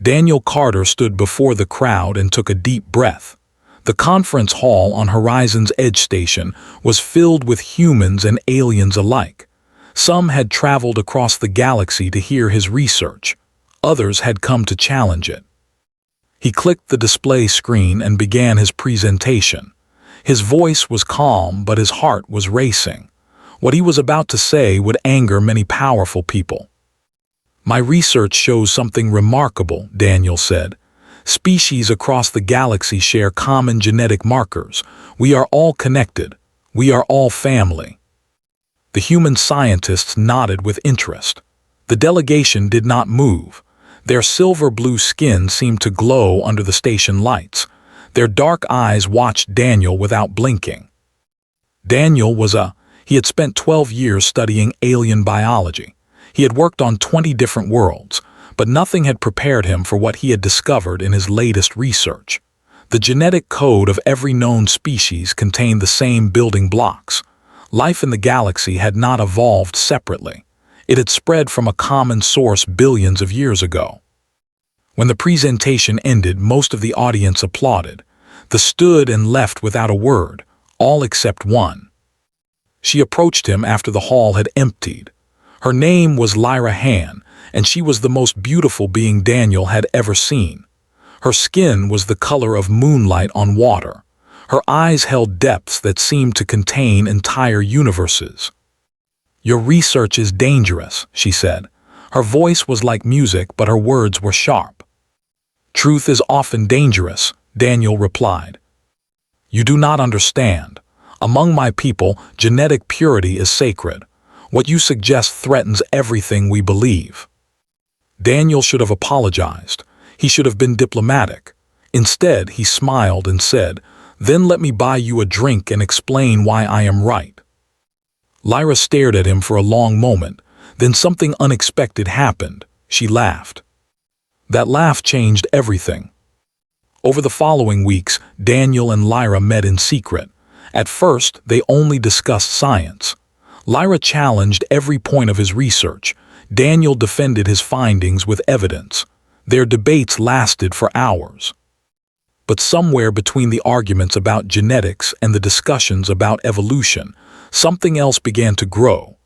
Daniel Carter stood before the crowd and took a deep breath. The conference hall on Horizon's Edge Station was filled with humans and aliens alike. Some had traveled across the galaxy to hear his research. Others had come to challenge it. He clicked the display screen and began his presentation. His voice was calm, but his heart was racing. What he was about to say would anger many powerful people. "My research shows something remarkable," Daniel said. "Species across the galaxy share common genetic markers. We are all connected. We are all family." The human scientists nodded with interest. The delegation did not move. Their silver-blue skin seemed to glow under the station lights. Their dark eyes watched Daniel without blinking. Daniel he had spent 12 years studying alien biology. He had worked on 20 different worlds, but nothing had prepared him for what he had discovered in his latest research. The genetic code of every known species contained the same building blocks. Life in the galaxy had not evolved separately. It had spread from a common source billions of years ago. When the presentation ended, most of the audience applauded. They stood and left without a word, all except one. She approached him after the hall had emptied. Her name was Lyra Han, and she was the most beautiful being Daniel had ever seen. Her skin was the color of moonlight on water. Her eyes held depths that seemed to contain entire universes. "Your research is dangerous," she said. Her voice was like music, but her words were sharp. "Truth is often dangerous," Daniel replied. "You do not understand. Among my people, genetic purity is sacred. What you suggest threatens everything we believe." Daniel should have apologized. He should have been diplomatic. Instead, he smiled and said, "Then let me buy you a drink and explain why I am right." Lyra stared at him for a long moment. Then something unexpected happened. She laughed. That laugh changed everything. Over the following weeks, Daniel and Lyra met in secret. At first, they only discussed science. Lyra challenged every point of his research. Daniel defended his findings with evidence. Their debates lasted for hours. But somewhere between the arguments about genetics and the discussions about evolution, something else began to grow.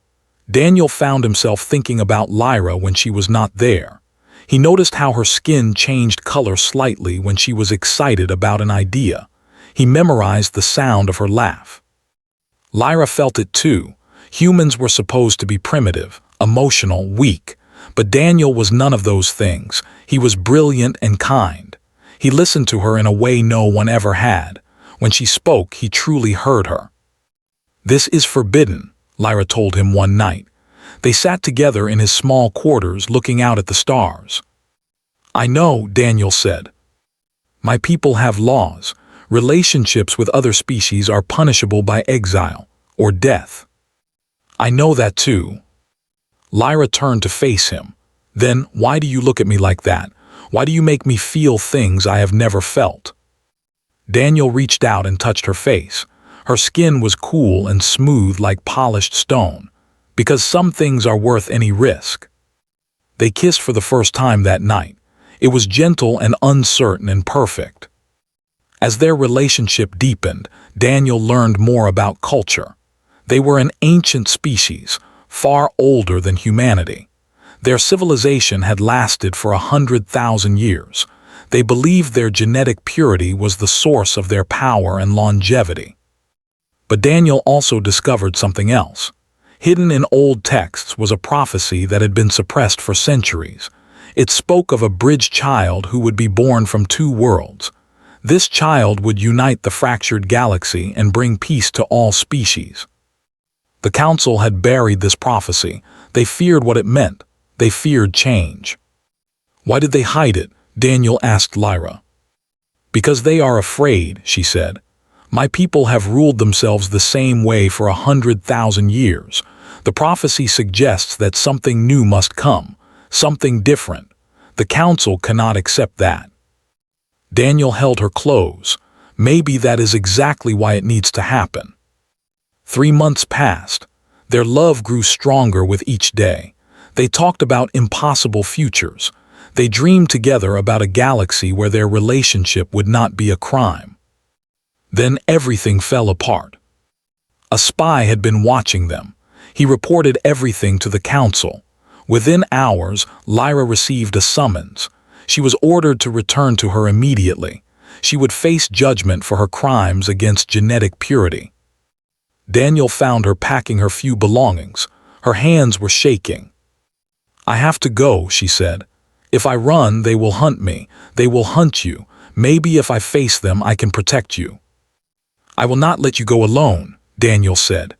Daniel found himself thinking about Lyra when she was not there. He noticed how her skin changed color slightly when she was excited about an idea. He memorized the sound of her laugh. Lyra felt it too. Humans were supposed to be primitive, emotional, weak. But Daniel was none of those things. He was brilliant and kind. He listened to her in a way no one ever had. When she spoke, he truly heard her. "This is forbidden," Lyra told him one night. They sat together in his small quarters looking out at the stars. "I know," Daniel said. "My people have laws. Relationships with other species are punishable by exile or death." "I know that too." Lyra turned to face him. "Then why do you look at me like that? Why do you make me feel things I have never felt?" Daniel reached out and touched her face. Her skin was cool and smooth like polished stone. "Because some things are worth any risk." They kissed for the first time that night. It was gentle and uncertain and perfect. As their relationship deepened, Daniel learned more about culture. They were an ancient species, far older than humanity. Their civilization had lasted for 100,000 years. They believed their genetic purity was the source of their power and longevity. But Daniel also discovered something else. Hidden in old texts was a prophecy that had been suppressed for centuries. It spoke of a bridge child who would be born from two worlds. This child would unite the fractured galaxy and bring peace to all species. The council had buried this prophecy. They feared what it meant. They feared change. "Why did they hide it?" Daniel asked Lyra. "Because they are afraid," she said. "My people have ruled themselves the same way for 100,000 years. The prophecy suggests that something new must come, something different. The council cannot accept that." Daniel held her close. Maybe that is exactly why it needs to happen. 3 months passed. Their love grew stronger with each day. They talked about impossible futures. They dreamed together about a galaxy where their relationship would not be a crime. Then everything fell apart. A spy had been watching them. He reported everything to the council. Within hours, Lyra received a summons. She was ordered to return to her immediately. She would face judgment for her crimes against genetic purity. Daniel found her packing her few belongings. Her hands were shaking. "I have to go," she said. "If I run, they will hunt me. They will hunt you. Maybe if I face them, I can protect you." "I will not let you go alone," Daniel said.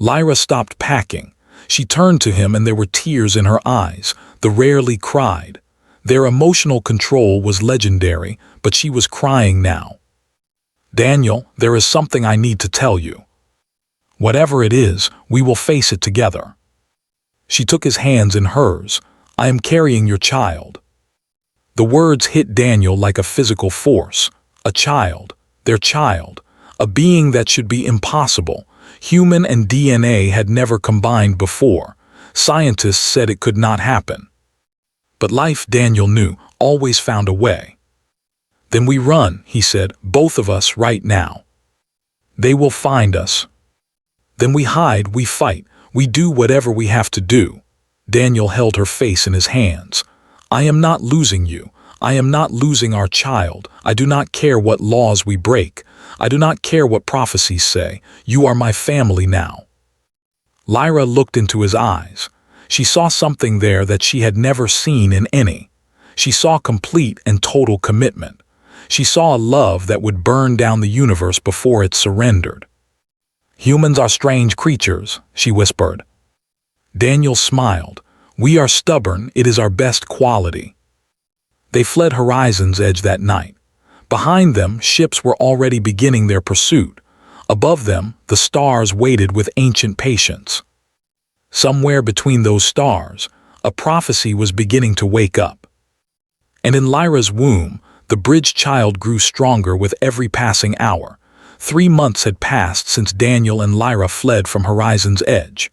Lyra stopped packing. She turned to him and there were tears in her eyes. The rarely cried. Their emotional control was legendary, but she was crying now. "Daniel, there is something I need to tell you. Whatever it is, we will face it together." She took his hands in hers. "I am carrying your child." The words hit Daniel like a physical force. A child, their child, a being that should be impossible. Human and DNA had never combined before. Scientists said it could not happen. But life, Daniel knew, always found a way. "Then we run," he said, "both of us right now. They will find us. Then we hide, we fight, we do whatever we have to do." Daniel held her face in his hands. "I am not losing you. I am not losing our child. I do not care what laws we break. I do not care what prophecies say. You are my family now." Lyra looked into his eyes. She saw something there that she had never seen in any. She saw complete and total commitment. She saw a love that would burn down the universe before it surrendered. "Humans are strange creatures," she whispered. Daniel smiled. "We are stubborn, it is our best quality." They fled Horizon's Edge that night. Behind them, ships were already beginning their pursuit. Above them, the stars waited with ancient patience. Somewhere between those stars, a prophecy was beginning to wake up. And in Lyra's womb, the bridge child grew stronger with every passing hour. 3 months had passed since Daniel and Lyra fled from Horizon's Edge.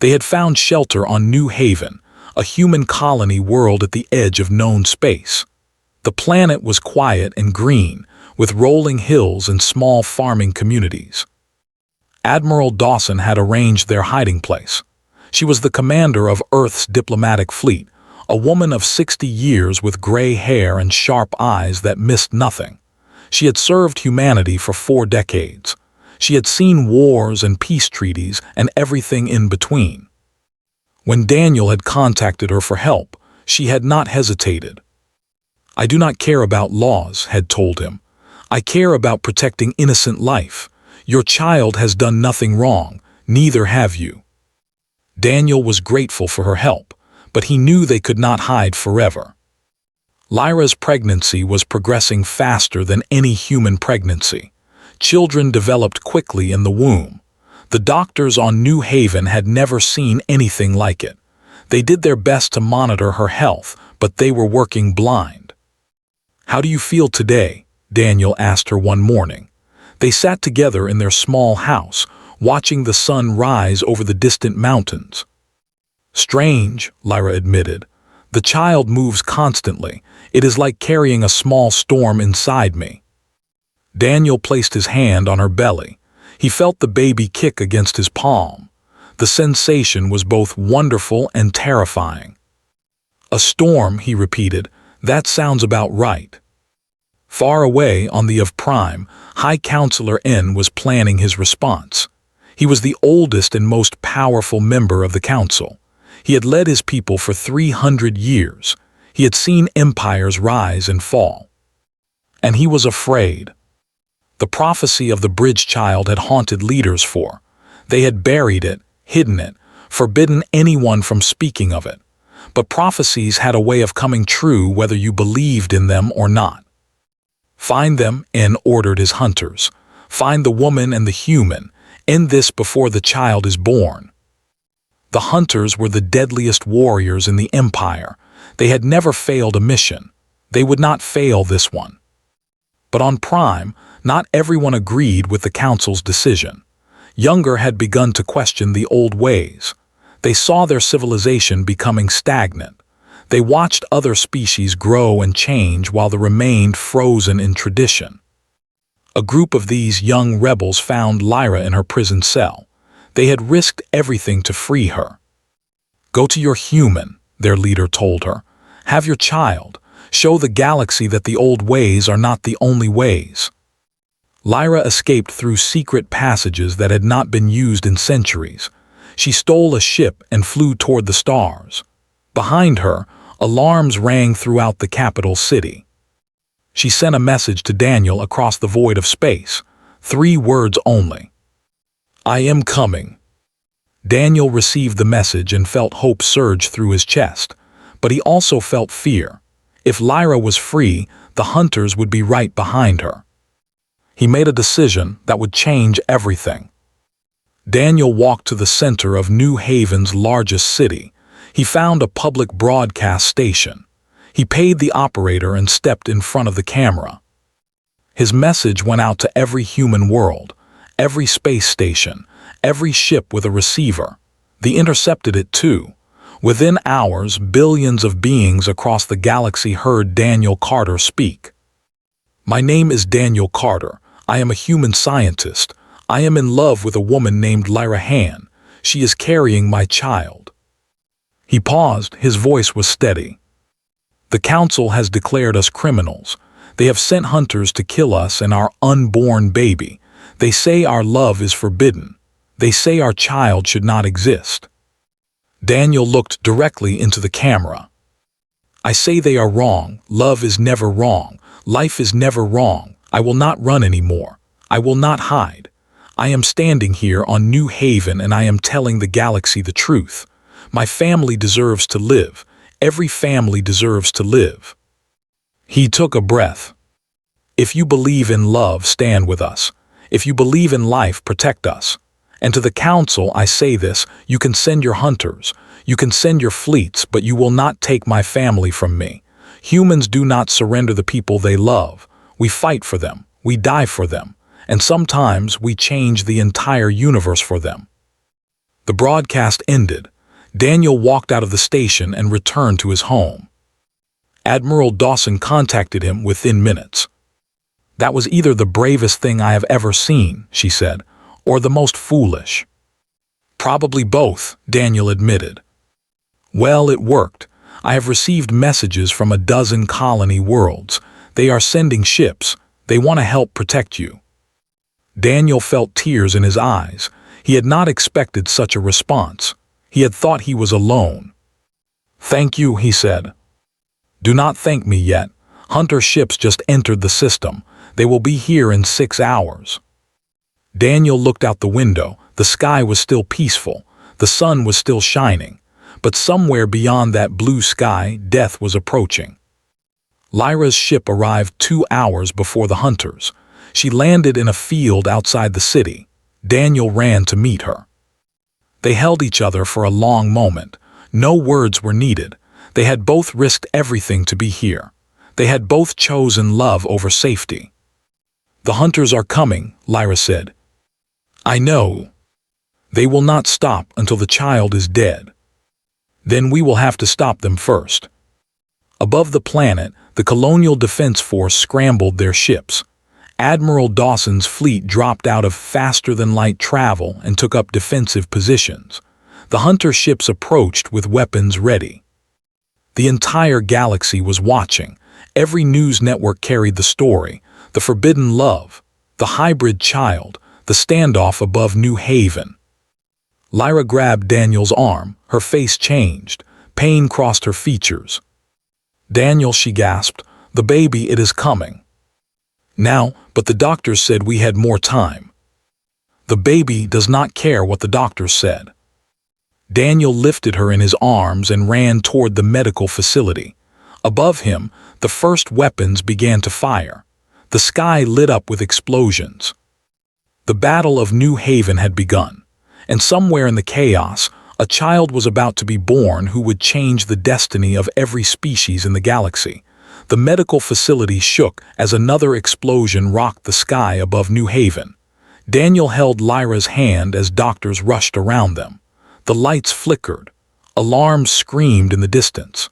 They had found shelter on New Haven, a human colony world at the edge of known space. The planet was quiet and green, with rolling hills and small farming communities. Admiral Dawson had arranged their hiding place. She was the commander of Earth's diplomatic fleet, a woman of 60 years with gray hair and sharp eyes that missed nothing. She had served humanity for 4 decades. She had seen wars and peace treaties and everything in between. When Daniel had contacted her for help, she had not hesitated. "I do not care about laws," had told him. "I care about protecting innocent life. Your child has done nothing wrong, neither have you." Daniel was grateful for her help, but he knew they could not hide forever. Lyra's pregnancy was progressing faster than any human pregnancy. Children developed quickly in the womb. The doctors on New Haven had never seen anything like it. They did their best to monitor her health, but they were working blind. "How do you feel today?" Daniel asked her one morning. They sat together in their small house, watching the sun rise over the distant mountains. "Strange," Lyra admitted. "The child moves constantly. It is like carrying a small storm inside me." Daniel placed his hand on her belly. He felt the baby kick against his palm. The sensation was both wonderful and terrifying. "A storm," he repeated. "That sounds about right." Far away on the Of Prime, High Counselor N was planning his response. He was the oldest and most powerful member of the council. He had led his people for 300 years. He had seen empires rise and fall. And he was afraid. The prophecy of the bridge child had haunted leaders for. They had buried it, hidden it, forbidden anyone from speaking of it. But prophecies had a way of coming true whether you believed in them or not. "Find them," N ordered his hunters. "Find the woman and the human. End this before the child is born." The hunters were the deadliest warriors in the Empire. They had never failed a mission. They would not fail this one. But on Prime, not everyone agreed with the Council's decision. Younger had begun to question the old ways. They saw their civilization becoming stagnant. They watched other species grow and change while they remained frozen in tradition. A group of these young rebels found Lyra in her prison cell. They had risked everything to free her. "Go to your human," their leader told her. "Have your child. Show the galaxy that the old ways are not the only ways." Lyra escaped through secret passages that had not been used in centuries. She stole a ship and flew toward the stars. Behind her, alarms rang throughout the capital city. She sent a message to Daniel across the void of space. 3 words only. "I am coming." Daniel received the message and felt hope surge through his chest, but he also felt fear. If Lyra was free, the hunters would be right behind her. He made a decision that would change everything. Daniel walked to the center of New Haven's largest city. He found a public broadcast station. He paid the operator and stepped in front of the camera. His message went out to every human world, every space station, every ship with a receiver. They intercepted it too. Within hours, billions of beings across the galaxy heard Daniel Carter speak. "My name is Daniel Carter. I am a human scientist. I am in love with a woman named Lyra Han. She is carrying my child." He paused, his voice was steady. "The Council has declared us criminals. They have sent hunters to kill us and our unborn baby. They say our love is forbidden. They say our child should not exist." Daniel looked directly into the camera. "I say they are wrong. Love is never wrong. Life is never wrong. I will not run anymore. I will not hide. I am standing here on New Haven and I am telling the galaxy the truth. My family deserves to live. Every family deserves to live." He took a breath. "If you believe in love, stand with us. If you believe in life, protect us. And to the Council, I say this, you can send your hunters, you can send your fleets, but you will not take my family from me. Humans do not surrender the people they love. We fight for them, we die for them, and sometimes we change the entire universe for them." The broadcast ended. Daniel walked out of the station and returned to his home. Admiral Dawson contacted him within minutes. "That was either the bravest thing I have ever seen," she said, "or the most foolish." "Probably both," Daniel admitted. "Well, it worked. I have received messages from a dozen colony worlds. They are sending ships. They want to help protect you." Daniel felt tears in his eyes. He had not expected such a response. He had thought he was alone. "Thank you," he said. "Do not thank me yet. Hunter ships just entered the system. They will be here in 6 hours." Daniel looked out the window. The sky was still peaceful. The sun was still shining. But somewhere beyond that blue sky, death was approaching. Lyra's ship arrived 2 hours before the hunters. She landed in a field outside the city. Daniel ran to meet her. They held each other for a long moment. No words were needed. They had both risked everything to be here. They had both chosen love over safety. "The hunters are coming," Lyra said. "I know. They will not stop until the child is dead. Then we will have to stop them first." Above the planet, the Colonial Defense Force scrambled their ships. Admiral Dawson's fleet dropped out of faster-than-light travel and took up defensive positions. The hunter ships approached with weapons ready. The entire galaxy was watching. Every news network carried the story: the forbidden love, the hybrid child, the standoff above New Haven. Lyra grabbed Daniel's arm. Her face changed. Pain crossed her features. "Daniel," she gasped, "the baby, it is coming." "Now, but the doctors said we had more time." "The baby does not care what the doctors said." Daniel lifted her in his arms and ran toward the medical facility. Above him, the first weapons began to fire. The sky lit up with explosions. The Battle of New Haven had begun, and somewhere in the chaos, a child was about to be born who would change the destiny of every species in the galaxy. The medical facility shook as another explosion rocked the sky above New Haven. Daniel held Lyra's hand as doctors rushed around them. The lights flickered. Alarms screamed in the distance.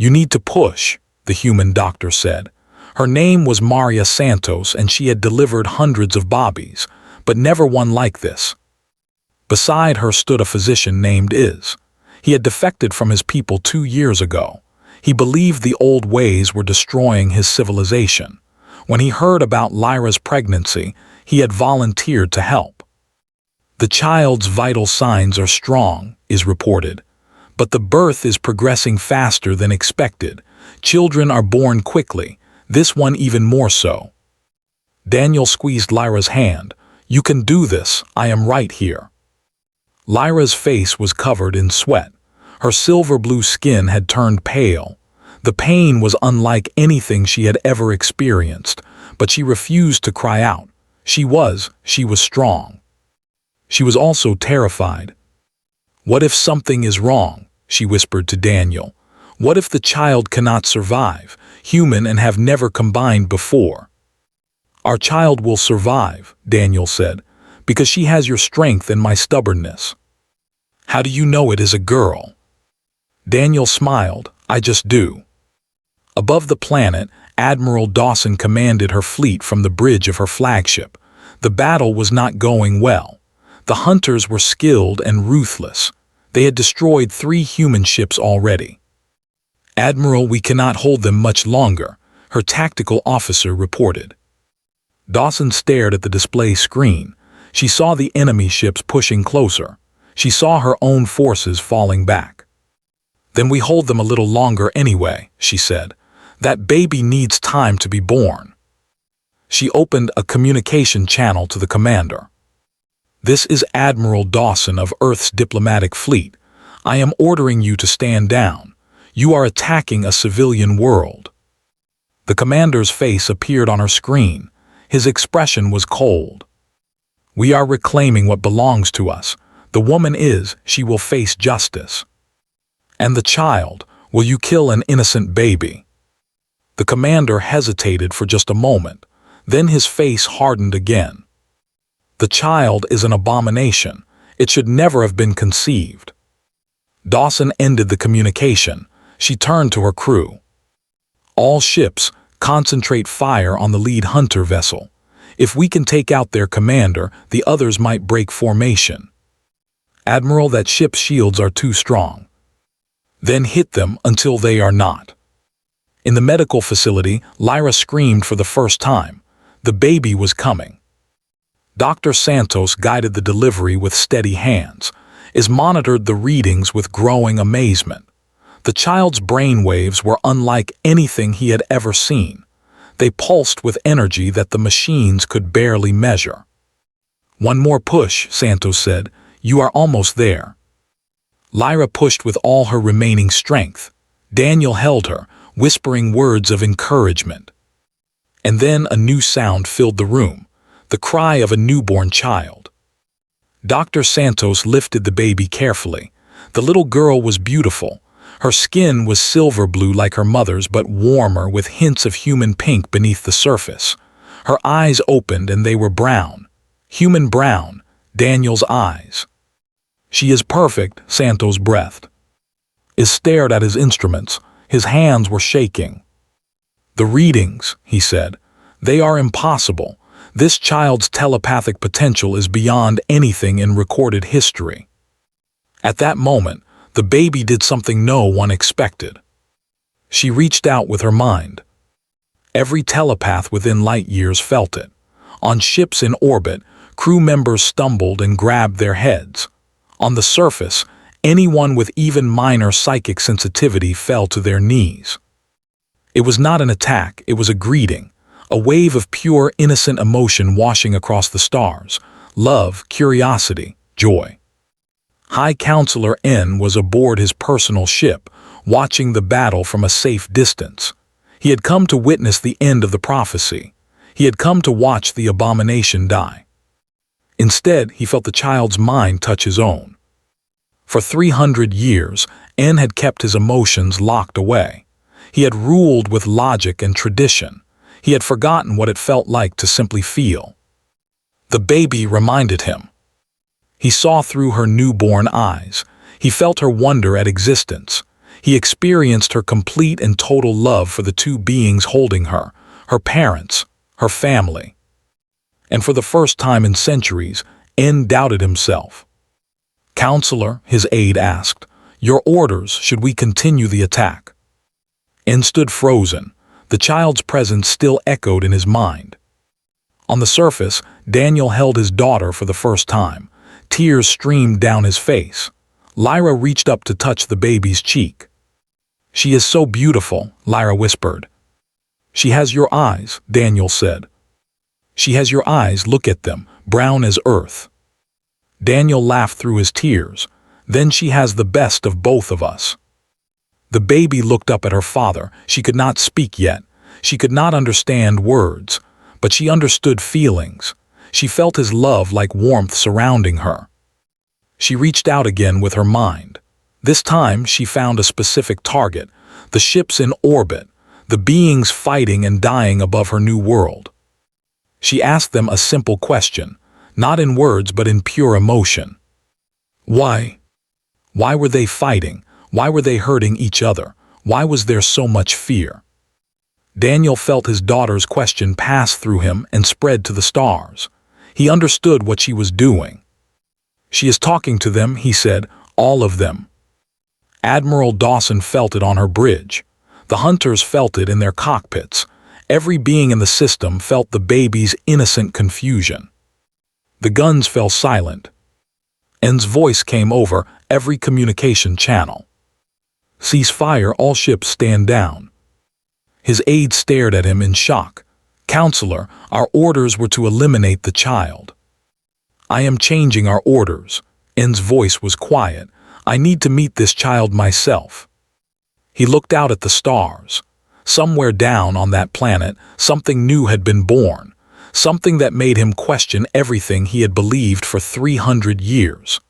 "You need to push," the human doctor said. Her name was Maria Santos, and she had delivered hundreds of bobbies, but never one like this. Beside her stood a physician named Iz. He had defected from his people 2 years ago. He believed the old ways were destroying his civilization. When he heard about Lyra's pregnancy, he had volunteered to help. "The child's vital signs are strong," Iz reported, "but the birth is progressing faster than expected. Children are born quickly, this one even more so." Daniel squeezed Lyra's hand. "You can do this, I am right here." Lyra's face was covered in sweat. Her silver-blue skin had turned pale. The pain was unlike anything she had ever experienced, but she refused to cry out. She was strong. She was also terrified. "What if something is wrong?" she whispered to Daniel. "What if the child cannot survive, human and have never combined before?" "Our child will survive," Daniel said, "because she has your strength and my stubbornness." "How do you know it is a girl?" Daniel smiled. "I just do." Above the planet, Admiral Dawson commanded her fleet from the bridge of her flagship. The battle was not going well. The hunters were skilled and ruthless. They had destroyed 3 human ships already. "Admiral, we cannot hold them much longer," her tactical officer reported. Dawson stared at the display screen. She saw the enemy ships pushing closer. She saw her own forces falling back. "Then we hold them a little longer anyway," she said. "That baby needs time to be born." She opened a communication channel to the commander. "This is Admiral Dawson of Earth's diplomatic fleet. I am ordering you to stand down. You are attacking a civilian world." The commander's face appeared on her screen. His expression was cold. "We are reclaiming what belongs to us. The woman she will face justice." "And the child, will you kill an innocent baby?" The commander hesitated for just a moment. Then his face hardened again. "The child is an abomination. It should never have been conceived." Dawson ended the communication. She turned to her crew. "All ships, concentrate fire on the lead hunter vessel. If we can take out their commander, the others might break formation." "Admiral, that ship's shields are too strong." "Then hit them until they are not." In the medical facility, Lyra screamed for the first time. The baby was coming. Dr. Santos guided the delivery with steady hands. Iz monitored the readings with growing amazement. The child's brainwaves were unlike anything he had ever seen. They pulsed with energy that the machines could barely measure. "One more push," Santos said. "You are almost there." Lyra pushed with all her remaining strength. Daniel held her, whispering words of encouragement. And then a new sound filled the room, the cry of a newborn child. Dr. Santos lifted the baby carefully. The little girl was beautiful. Her skin was silver blue like her mother's, but warmer with hints of human pink beneath the surface. Her eyes opened and they were brown. Human brown, Daniel's eyes. "She is perfect," Santos breathed. Iz stared at his instruments. His hands were shaking. "The readings," he said, "they are impossible. This child's telepathic potential is beyond anything in recorded history." At that moment, the baby did something no one expected. She reached out with her mind. Every telepath within light years felt it. On ships in orbit, crew members stumbled and grabbed their heads. On the surface, anyone with even minor psychic sensitivity fell to their knees. It was not an attack, it was a greeting, a wave of pure, innocent emotion washing across the stars. Love, curiosity, joy. High Counselor N was aboard his personal ship, watching the battle from a safe distance. He had come to witness the end of the prophecy. He had come to watch the abomination die. Instead, he felt the child's mind touch his own. For 300 years, N had kept his emotions locked away. He had ruled with logic and tradition. He had forgotten what it felt like to simply feel. The baby reminded him. He saw through her newborn eyes. He felt her wonder at existence. He experienced her complete and total love for the two beings holding her, her parents, her family. And for the first time in centuries, N doubted himself. "Counselor," his aide asked, "your orders, should we continue the attack?" N stood frozen. The child's presence still echoed in his mind. On the surface, Daniel held his daughter for the first time. Tears streamed down his face. Lyra reached up to touch the baby's cheek. "She is so beautiful," Lyra whispered. "She has your eyes," Daniel said. "She has your eyes, look at them, brown as earth." Daniel laughed through his tears. "Then she has the best of both of us." The baby looked up at her father. She could not speak yet. She could not understand words, but she understood feelings. She felt his love like warmth surrounding her. She reached out again with her mind. This time she found a specific target, the ships in orbit, the beings fighting and dying above her new world. She asked them a simple question, not in words but in pure emotion. Why? Why were they fighting? Why were they hurting each other? Why was there so much fear? Daniel felt his daughter's question pass through him and spread to the stars. He understood what she was doing. "She is talking to them," he said, "all of them." Admiral Dawson felt it on her bridge. The hunters felt it in their cockpits. Every being in the system felt the baby's innocent confusion. The guns fell silent. N's voice came over every communication channel. "Cease fire, all ships stand down." His aide stared at him in shock. "Counselor, our orders were to eliminate the child." "I am changing our orders." N's voice was quiet. "I need to meet this child myself." He looked out at the stars. Somewhere down on that planet, something new had been born, something that made him question everything he had believed for 300 years.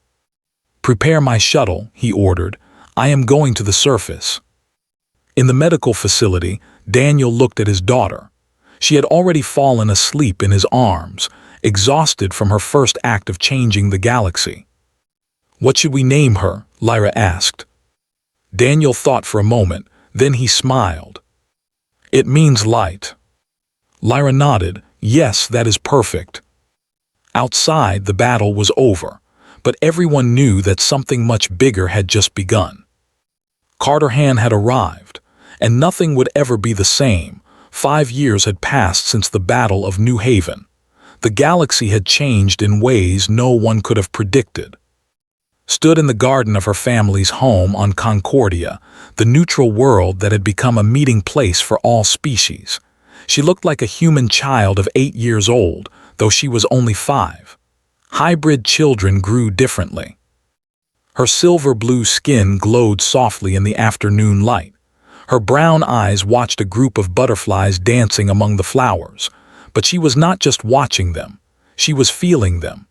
"Prepare my shuttle," he ordered. "I am going to the surface." In the medical facility, Daniel looked at his daughter. She had already fallen asleep in his arms, exhausted from her first act of changing the galaxy. "What should we name her?" Lyra asked. Daniel thought for a moment, then he smiled. "It means light." Lyra nodded. "Yes, that is perfect." Outside, the battle was over, but everyone knew that something much bigger had just begun. Carterhan had arrived, and nothing would ever be the same. 5 years had passed since the Battle of New Haven. The galaxy had changed in ways no one could have predicted. Stood in the garden of her family's home on Concordia, the neutral world that had become a meeting place for all species. She looked like a human child of 8 years old, though she was only 5. Hybrid children grew differently. Her silver-blue skin glowed softly in the afternoon light. Her brown eyes watched a group of butterflies dancing among the flowers. But she was not just watching them. She was feeling them.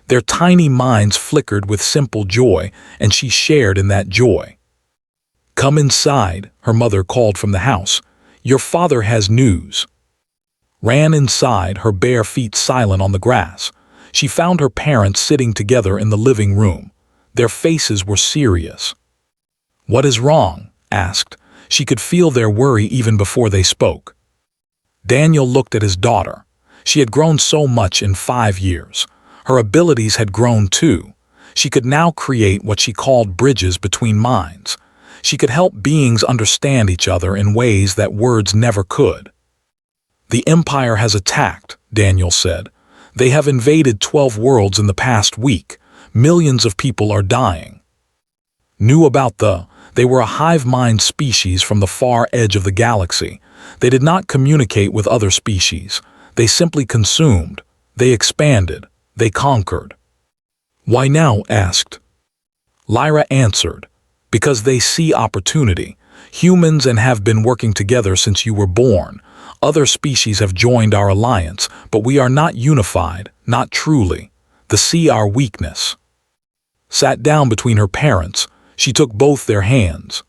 Their tiny minds flickered with simple joy, and she shared in that joy. "Come inside," her mother called from the house. "Your father has news." Ran inside, her bare feet silent on the grass. She found her parents sitting together in the living room. Their faces were serious. "What is wrong?" asked. She could feel their worry even before they spoke. Daniel looked at his daughter. She had grown so much in 5 years. Her abilities had grown too. She could now create what she called bridges between minds. She could help beings understand each other in ways that words never could. "The Empire has attacked," Daniel said. "They have invaded 12 worlds in the past week. Millions of people are dying." Knew about they were a hive-mind species from the far edge of the galaxy. They did not communicate with other species. They simply consumed. They expanded. They conquered. "Why now?" asked. Lyra answered. "Because they see opportunity. Humans and have been working together since you were born. Other species have joined our alliance, but we are not unified, not truly. They see our weakness." Sat down between her parents. She took both their hands.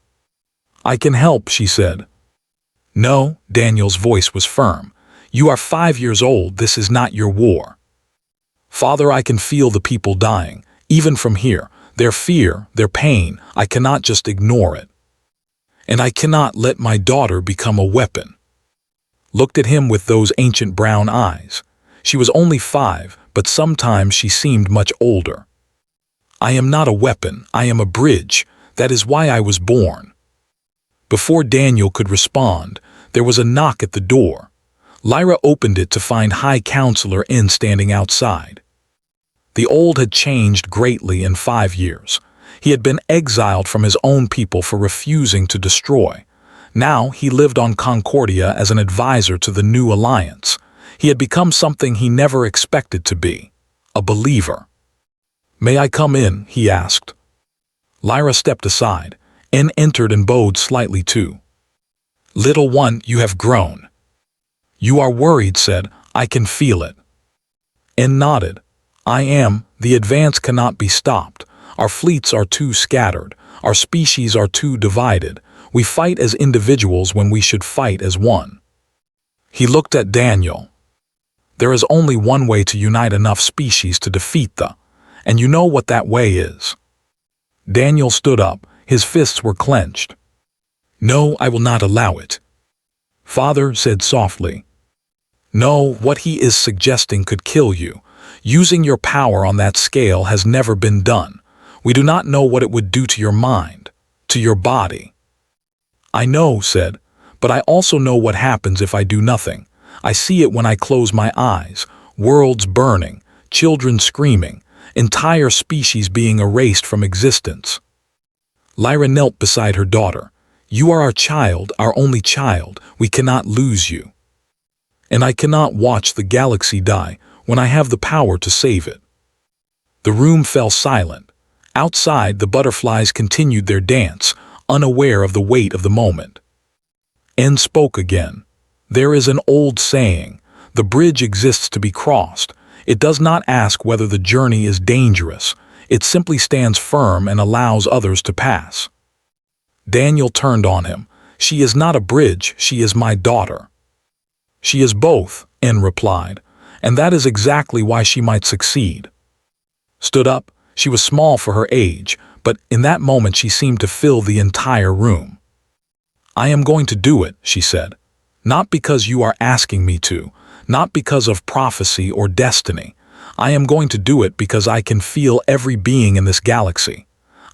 "I can help," she said. "No," Daniel's voice was firm. "You are 5 years old. This is not your war." "Father, I can feel the people dying, even from here. Their fear, their pain, I cannot just ignore it." And I cannot let my daughter become a weapon. Looked at him with those ancient brown eyes. She was only 5, but sometimes she seemed much older. I am not a weapon, I am a bridge. That is why I was born. Before Daniel could respond, there was a knock at the door. Lyra opened it to find High Counselor N standing outside. The old had changed greatly in 5 years. He had been exiled from his own people for refusing to destroy. Now he lived on Concordia as an advisor to the new alliance. He had become something he never expected to be, a believer. "May I come in?" he asked. Lyra stepped aside. N entered and bowed slightly too. "Little one, you have grown." "You are worried," said. "I can feel it." N nodded. "I am. The advance cannot be stopped. Our fleets are too scattered. Our species are too divided. We fight as individuals when we should fight as one." He looked at Daniel. "There is only one way to unite enough species to defeat and you know what that way is." Daniel stood up. His fists were clenched. "No, I will not allow it." Father said softly. "No, what he is suggesting could kill you. Using your power on that scale has never been done. We do not know what it would do to your mind, to your body." "I know," said, "but I also know what happens if I do nothing. I see it when I close my eyes, worlds burning, children screaming, entire species being erased from existence." Lyra knelt beside her daughter. "You are our child, our only child. We cannot lose you. And I cannot watch the galaxy die when I have the power to save it." The room fell silent. Outside, the butterflies continued their dance, unaware of the weight of the moment. N spoke again. "There is an old saying, the bridge exists to be crossed. It does not ask whether the journey is dangerous. It simply stands firm and allows others to pass." Daniel turned on him. "She is not a bridge, she is my daughter." "She is both," N replied, "and that is exactly why she might succeed." Stood up. She was small for her age, but in that moment she seemed to fill the entire room. "I am going to do it," she said. "Not because you are asking me to, not because of prophecy or destiny. I am going to do it because I can feel every being in this galaxy.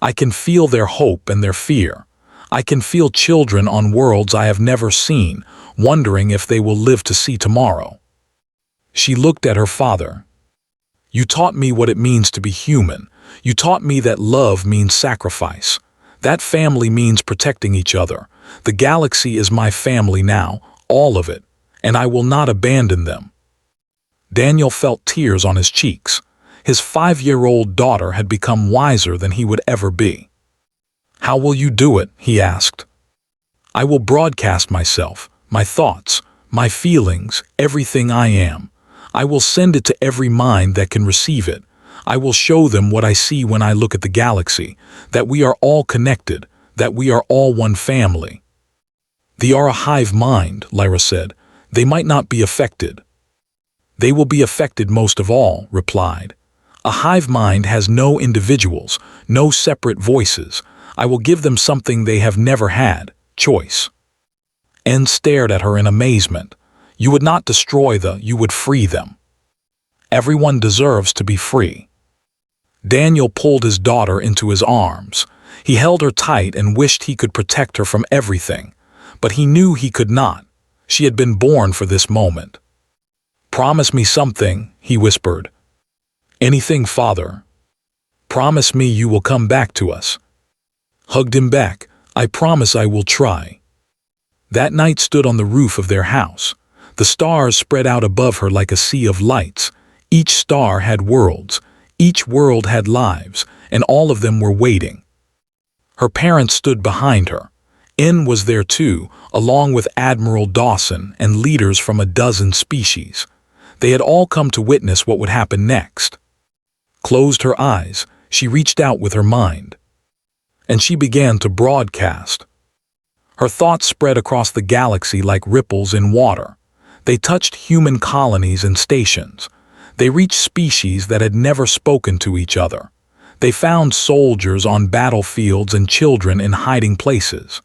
I can feel their hope and their fear. I can feel children on worlds I have never seen, wondering if they will live to see tomorrow." She looked at her father. "You taught me what it means to be human. You taught me that love means sacrifice. That family means protecting each other. The galaxy is my family now, all of it, and I will not abandon them." Daniel felt tears on his cheeks. His 5-year-old daughter had become wiser than he would ever be. "How will you do it?" he asked. "I will broadcast myself, my thoughts, my feelings, everything I am. I will send it to every mind that can receive it. I will show them what I see when I look at the galaxy, that we are all connected, that we are all one family." "They are a hive mind," Lyra said. "They might not be affected." "They will be affected most of all," replied. "A hive mind has no individuals, no separate voices. I will give them something they have never had, choice." N stared at her in amazement. "You would not destroy you would free them. Everyone deserves to be free." Daniel pulled his daughter into his arms. He held her tight and wished he could protect her from everything, but he knew he could not. She had been born for this moment. "Promise me something," he whispered. "Anything, Father. Promise me you will come back to us." Hugged him back. "I promise I will try." That night stood on the roof of their house. The stars spread out above her like a sea of lights. Each star had worlds. Each world had lives, and all of them were waiting. Her parents stood behind her. N was there too, along with Admiral Dawson and leaders from a dozen species. They had all come to witness what would happen next. Closed her eyes, she reached out with her mind. And she began to broadcast. Her thoughts spread across the galaxy like ripples in water. They touched human colonies and stations. They reached species that had never spoken to each other. They found soldiers on battlefields and children in hiding places.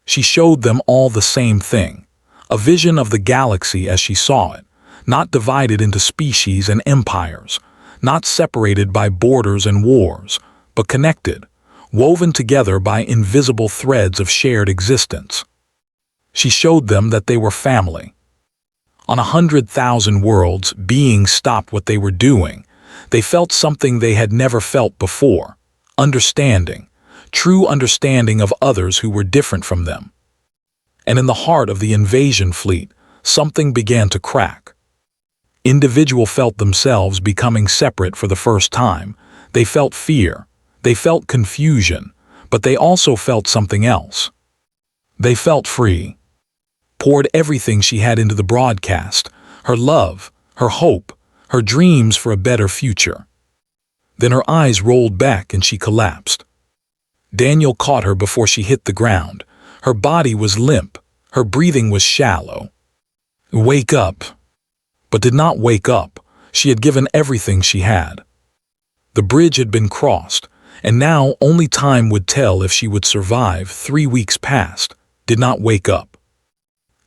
She showed them all the same thing, a vision of the galaxy as she saw it, not divided into species and empires, not separated by borders and wars, but connected, woven together by invisible threads of shared existence. She showed them that they were family. On 100,000 worlds, beings stopped what they were doing. They felt something they had never felt before, understanding, true understanding of others who were different from them. And in the heart of the invasion fleet, something began to crack. Individual felt themselves becoming separate for the first time. They felt fear, they felt confusion, but they also felt something else. They felt free. Poured everything she had into the broadcast, her love, her hope, her dreams for a better future. Then her eyes rolled back and she collapsed. Daniel caught her before she hit the ground. Her body was limp, her breathing was shallow. Wake up. But did not wake up. She had given everything she had. The bridge had been crossed, and now only time would tell if she would survive. 3 weeks passed. Did not wake up.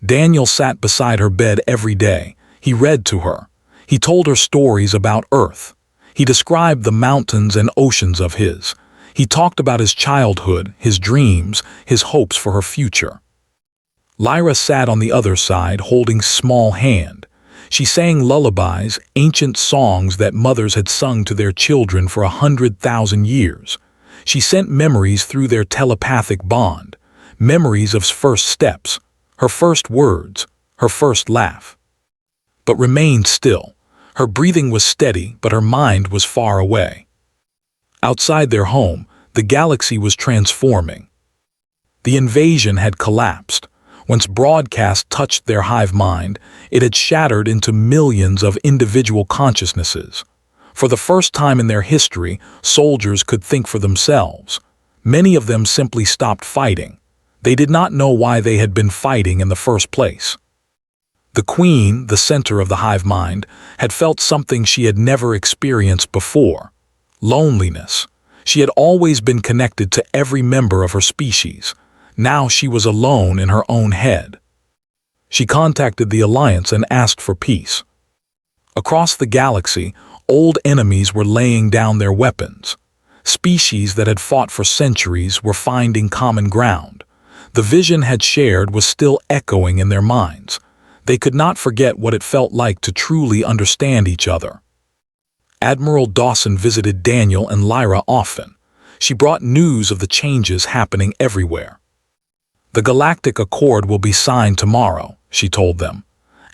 Daniel sat beside her bed every day. He read to her. He told her stories about Earth. He described the mountains and oceans of his. He talked about his childhood, his dreams, his hopes for her future. Lyra sat on the other side, holding small hand. She sang lullabies, ancient songs that mothers had sung to their children for 100,000 years. She sent memories through their telepathic bond, memories of first steps, her first words, her first laugh. But remained still. Her breathing was steady, but her mind was far away. Outside their home, the galaxy was transforming. The invasion had collapsed. Once broadcast touched their hive mind, it had shattered into millions of individual consciousnesses. For the first time in their history, soldiers could think for themselves. Many of them simply stopped fighting. They did not know why they had been fighting in the first place. The Queen, the center of the hive mind, had felt something she had never experienced before: loneliness. She had always been connected to every member of her species. Now she was alone in her own head. She contacted the Alliance and asked for peace. Across the galaxy, old enemies were laying down their weapons. Species that had fought for centuries were finding common ground. The vision had shared was still echoing in their minds. They could not forget what it felt like to truly understand each other. Admiral Dawson visited Daniel and Lyra often. She brought news of the changes happening everywhere. The Galactic Accord will be signed tomorrow, she told them.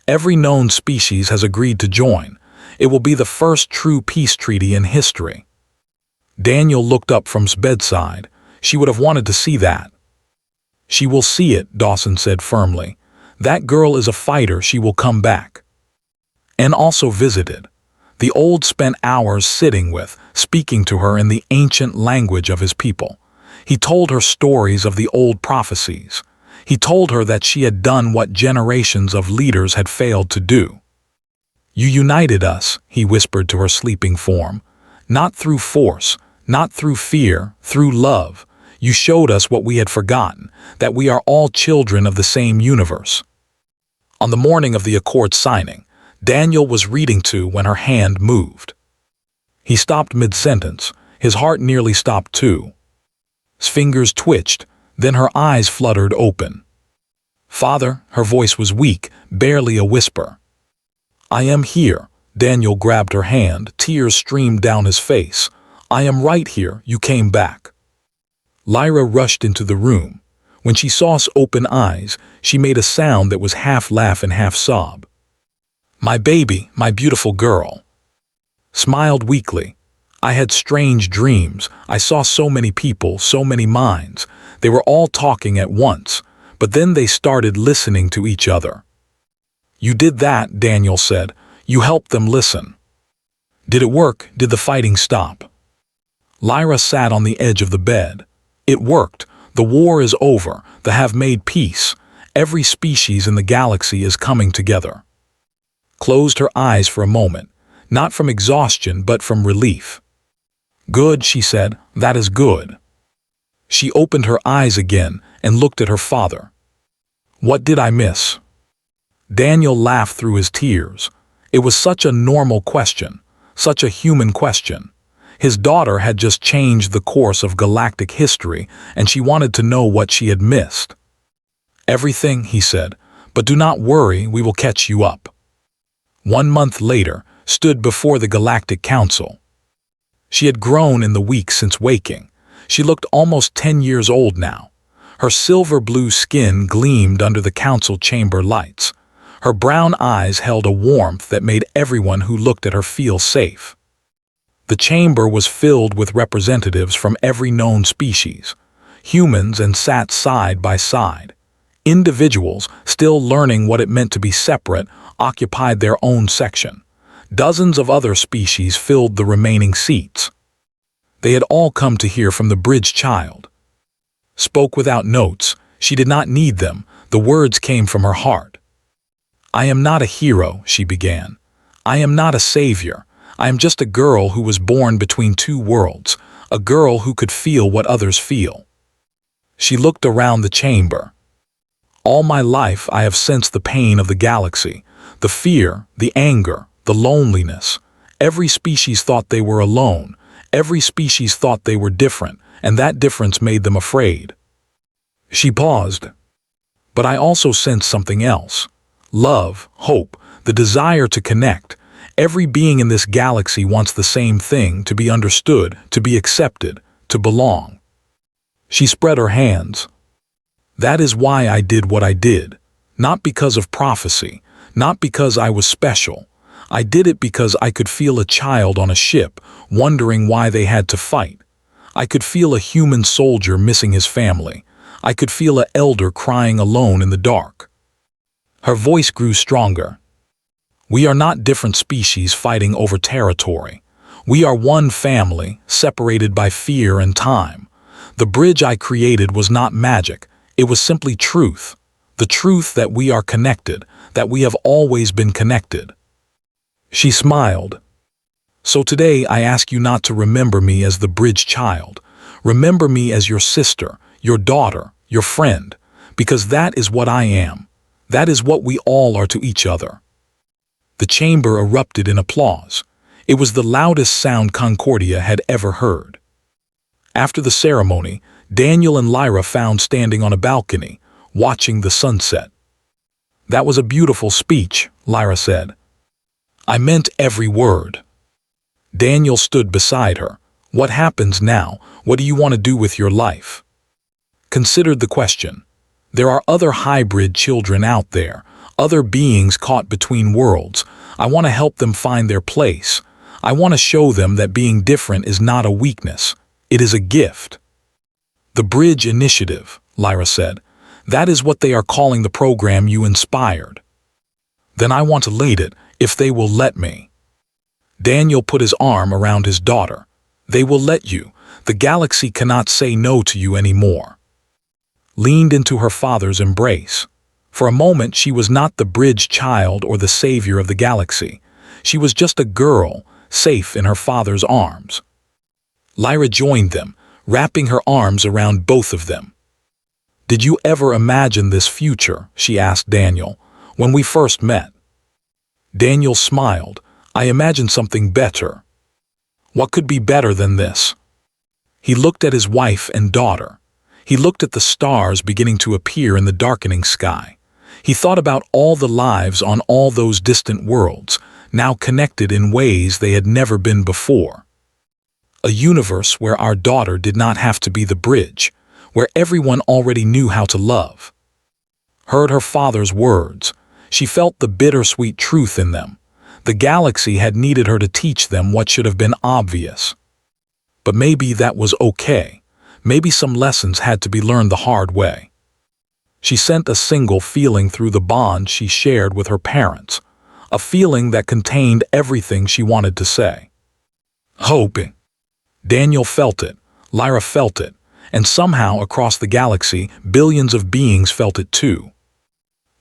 Every known species has agreed to join. It will be the first true peace treaty in history. Daniel looked up from his bedside. She would have wanted to see that. She will see it, Dawson said firmly. That girl is a fighter, she will come back. And also visited. The old spent hours sitting with, speaking to her in the ancient language of his people. He told her stories of the old prophecies. He told her that she had done what generations of leaders had failed to do. You united us, he whispered to her sleeping form. Not through force, not through fear, through love. You showed us what we had forgotten, that we are all children of the same universe. On the morning of the Accord signing, Daniel was reading to when her hand moved. He stopped mid-sentence. His heart nearly stopped too. His fingers twitched, then her eyes fluttered open. Father, her voice was weak, barely a whisper. I am here. Daniel grabbed her hand, tears streamed down his face. I am right here, you came back. Lyra rushed into the room. When she saw his open eyes, she made a sound that was half laugh and half sob. My baby, my beautiful girl. Smiled weakly. I had strange dreams. I saw so many people, so many minds. They were all talking at once, but then they started listening to each other. You did that, Daniel said. You helped them listen. Did it work? Did the fighting stop? Lyra sat on the edge of the bed. It worked. The war is over. They have made peace. Every species in the galaxy is coming together. Closed her eyes for a moment, not from exhaustion but from relief. Good, she said. That is good. She opened her eyes again and looked at her father. "What did I miss?" Daniel laughed through his tears. It was such a normal question, such a human question. His daughter had just changed the course of galactic history, and she wanted to know what she had missed. "Everything," he said, "but do not worry, we will catch you up." 1 month later, stood before the Galactic Council. She had grown in the weeks since waking. She looked almost 10 years old now. Her silver-blue skin gleamed under the council chamber lights. Her brown eyes held a warmth that made everyone who looked at her feel safe. The chamber was filled with representatives from every known species, humans, and sat side by side. Individuals, still learning what it meant to be separate, occupied their own section. Dozens of other species filled the remaining seats. They had all come to hear from the bridge child. Spoke without notes, she did not need them, the words came from her heart. "I am not a hero," she began. "I am not a savior. I am just a girl who was born between two worlds, a girl who could feel what others feel." She looked around the chamber. "All my life I have sensed the pain of the galaxy, the fear, the anger, the loneliness. Every species thought they were alone. Every species thought they were different, and that difference made them afraid." She paused. "But I also sensed something else. Love, hope, the desire to connect. Every being in this galaxy wants the same thing, to be understood, to be accepted, to belong." She spread her hands. "That is why I did what I did. Not because of prophecy, not because I was special. I did it because I could feel a child on a ship, wondering why they had to fight. I could feel a human soldier missing his family. I could feel an elder crying alone in the dark." Her voice grew stronger. "We are not different species fighting over territory. We are one family, separated by fear and time. The bridge I created was not magic, it was simply truth. The truth that we are connected, that we have always been connected." She smiled. "So today I ask you not to remember me as the bridge child. Remember me as your sister, your daughter, your friend, because that is what I am. That is what we all are to each other." The chamber erupted in applause. It was the loudest sound Concordia had ever heard. After the ceremony, Daniel and Lyra found standing on a balcony, watching the sunset. "That was a beautiful speech," Lyra said. "I meant every word." Daniel stood beside her. "What happens now? What do you want to do with your life?" Considered the question. There are other hybrid children out there, other beings caught between worlds. I want to help them find their place. I want to show them that being different is not a weakness. It is a gift. "The Bridge Initiative," Lyra said. "That is what they are calling the program you inspired." "Then I want to lead it, if they will let me." Daniel put his arm around his daughter. "They will let you. The galaxy cannot say no to you anymore." Leaned into her father's embrace. For a moment she was not the bridge child or the savior of the galaxy. She was just a girl, safe in her father's arms. Lyra joined them, wrapping her arms around both of them. "Did you ever imagine this future?" she asked Daniel. "When we first met?" Daniel smiled. "I imagined something better." "What could be better than this?" He looked at his wife and daughter. He looked at the stars beginning to appear in the darkening sky. He thought about all the lives on all those distant worlds, now connected in ways they had never been before. A universe where our daughter did not have to be the bridge, where everyone already knew how to love. Heard her father's words. She felt the bittersweet truth in them. The galaxy had needed her to teach them what should have been obvious. But maybe that was okay. Maybe some lessons had to be learned the hard way. She sent a single feeling through the bond she shared with her parents, a feeling that contained everything she wanted to say. Hoping. Daniel felt it, Lyra felt it, and somehow across the galaxy, billions of beings felt it too.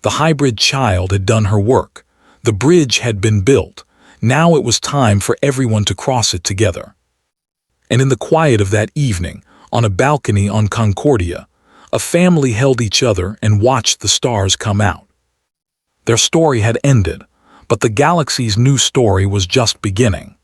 The hybrid child had done her work. The bridge had been built. Now it was time for everyone to cross it together. And in the quiet of that evening, On a balcony on Concordia, a family held each other and watched the stars come out. Their story had ended, but the galaxy's new story was just beginning.